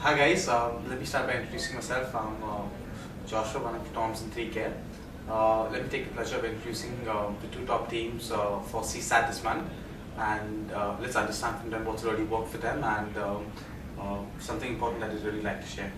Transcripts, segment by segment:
Hi guys, let me start by introducing myself. I'm Joshua, one of the Toms in 3Care. Let me take the pleasure of introducing the two top teams for CSAT this month, and let's understand from them what's already worked for them and something important that they'd really like to share.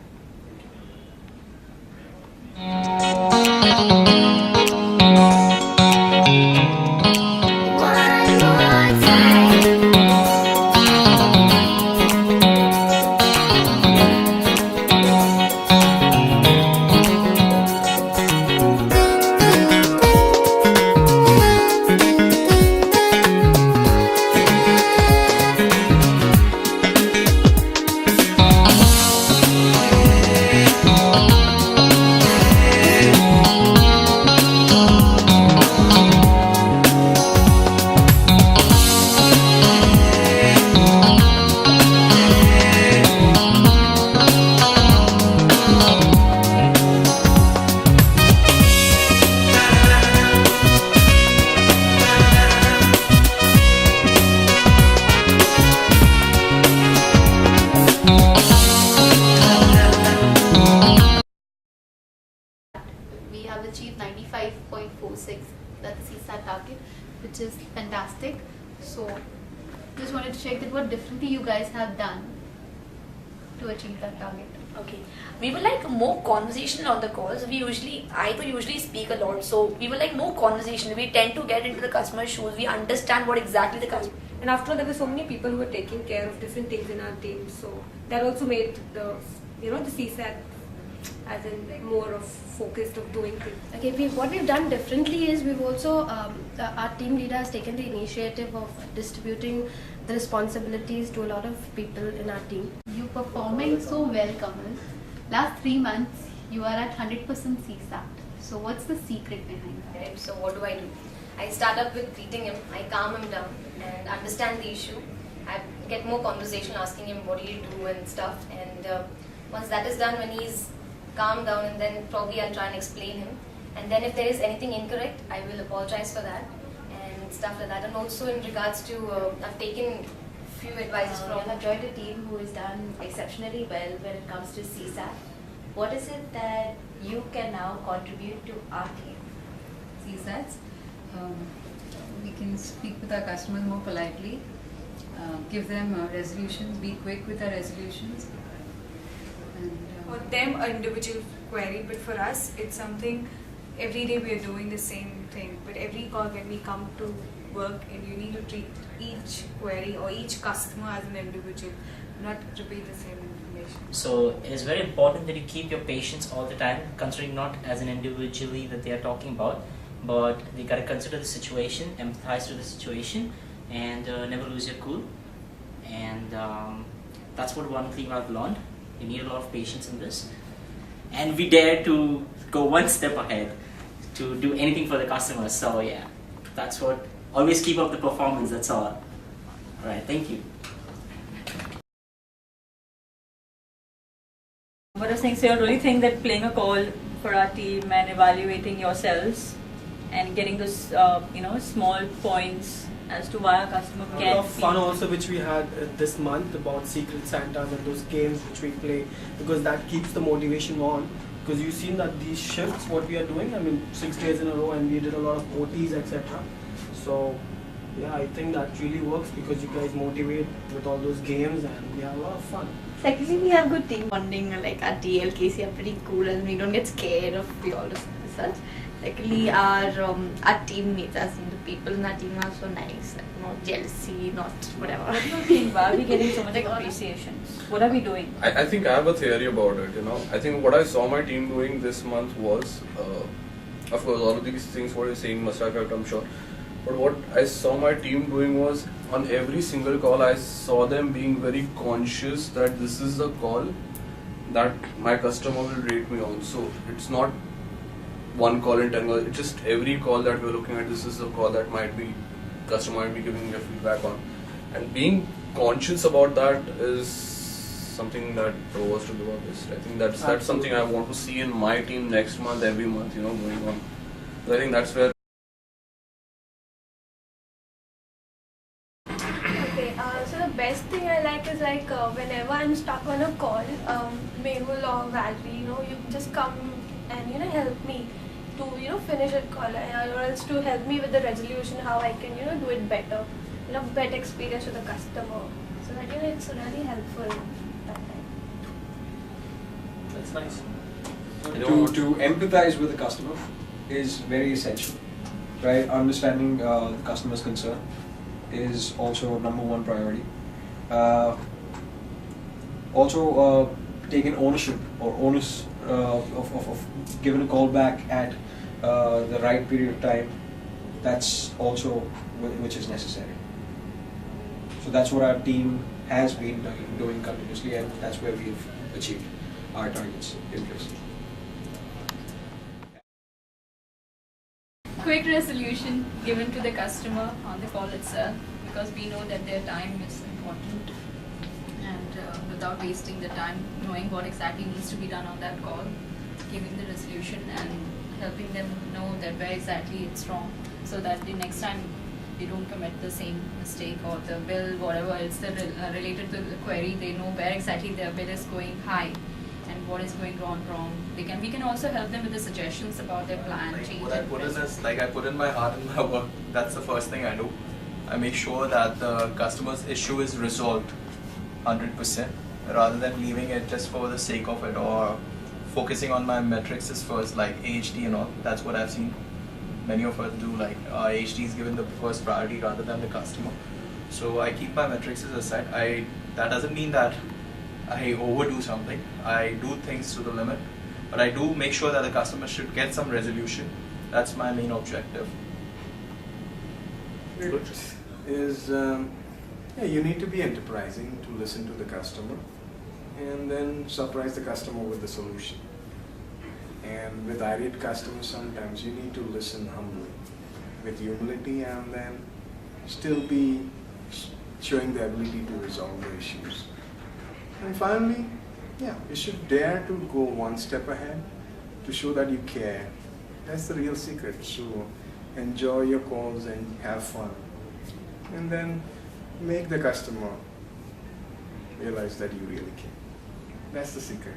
We have achieved 95.46, that's the CSAT target, which is fantastic. So just wanted to check that what differently you guys have done to achieve that target. Okay, we would like more conversation on the calls. I usually speak a lot, so we would like more conversation. We tend to get into the customer's shoes. We understand what exactly the customer. And after all, there were so many people who were taking care of different things in our team, so that also made the CSAT as in more of focused of doing things. Okay, what we've done differently is we've also, our team leader has taken the initiative of distributing the responsibilities to a lot of people in our team. You performing so well, Kamal. Last 3 months you are at 100% CSAT. So what's the secret behind that? Right, so what do? I start up with greeting him. I calm him down and understand the issue. I get more conversation, asking him what do you do and stuff. And once that is done, when he's calm down, and then probably I'll try and explain him, and then if there is anything incorrect, I will apologize for that and stuff like that. And also in regards to I've taken few advices from I've joined a team who has done exceptionally well when it comes to CSAT. What is it that you can now contribute to our team? CSATs, we can speak with our customers more politely, give them resolutions, be quick with our resolutions. And, for them, an individual query, but for us, it's something every day we are doing the same thing. But every call when we come to work, and you need to treat each query or each customer as an individual, not repeat the same information. So it is very important that you keep your patients all the time, considering not as an individually that they are talking about, but they gotta consider the situation, empathize to the situation, and never lose your cool. And that's what one thing I've learned. You need a lot of patience in this, and we dare to go one step ahead to do anything for the customers. So yeah, that's what. Always keep up the performance. That's all. All right. Thank you. What I was saying, so you really think that playing a call for our team and evaluating yourselves and getting those small points as to why a customer a can lot of fun also which we had this month about Secret Santas and those games which we play, because that keeps the motivation on. Because you've seen that these shifts, what we are doing, I mean 6 days in a row, and we did a lot of OTs, etc. So yeah, I think that really works because you guys motivate with all those games and we have a lot of fun. Secondly, we have good team bonding, like our DLKC are pretty cool and we don't get scared of the all of such. Secondly, our teammates, as in the people in our team are so nice, not jealousy, not whatever. What do you think? Why are we getting so much appreciation? What are we doing? I think I have a theory about it, I think what I saw my team doing this month was, of course all of these things what you're saying must have helped, I'm sure. But what I saw my team doing was, on every single call I saw them being very conscious that this is the call that my customer will rate me on. So it's not one call in 10 calls, it's just every call that we're looking at, this is the call that customer might be giving me a feedback on. And being conscious about that is something that was to do our best. I think that's something I want to see in my team next month, every month, going on. So I think that's where. Okay, so the best thing I like is like whenever I'm stuck on a call, Mehul or Valerie, you know, you just come and you know help me to you know finish a call, or else to help me with the resolution, how I can you know do it better, you know, better experience with the customer. So that you know it's really helpful that time. That's nice. To empathize with the customer is very essential, right? Understanding the customer's concern is also number one priority. Also, taking ownership or onus of giving a call back at the right period of time, that's also which is necessary. So that's what our team has been doing continuously, and that's where we've achieved our targets in place. Quick resolution given to the customer on the call itself, because we know that their time is important, and without wasting the time, knowing what exactly needs to be done on that call, giving the resolution and helping them know that where exactly it's wrong, so that the next time they don't commit the same mistake, or the bill, whatever it's related to the query, they know where exactly their bill is going high and what is going wrong. We can also help them with the suggestions about their plan change. What I put in is I put in my heart and my work. That's the first thing I do. I make sure that the customer's issue is resolved 100%, rather than leaving it just for the sake of it, or focusing on my metrics is first, like AHT and all. That's what I've seen many of us do, like AHT is given the first priority rather than the customer. So I keep my metrics aside. That doesn't mean that I overdo something. I do things to the limit, but I do make sure that the customer should get some resolution. That's my main objective. You need to be enterprising to listen to the customer and then surprise the customer with the solution. And with irate customers, sometimes you need to listen humbly, with humility, and then still be showing the ability to resolve the issues. And finally, you should dare to go one step ahead to show that you care. That's the real secret. So enjoy your calls and have fun. And then make the customer realize that you really care. That's the secret.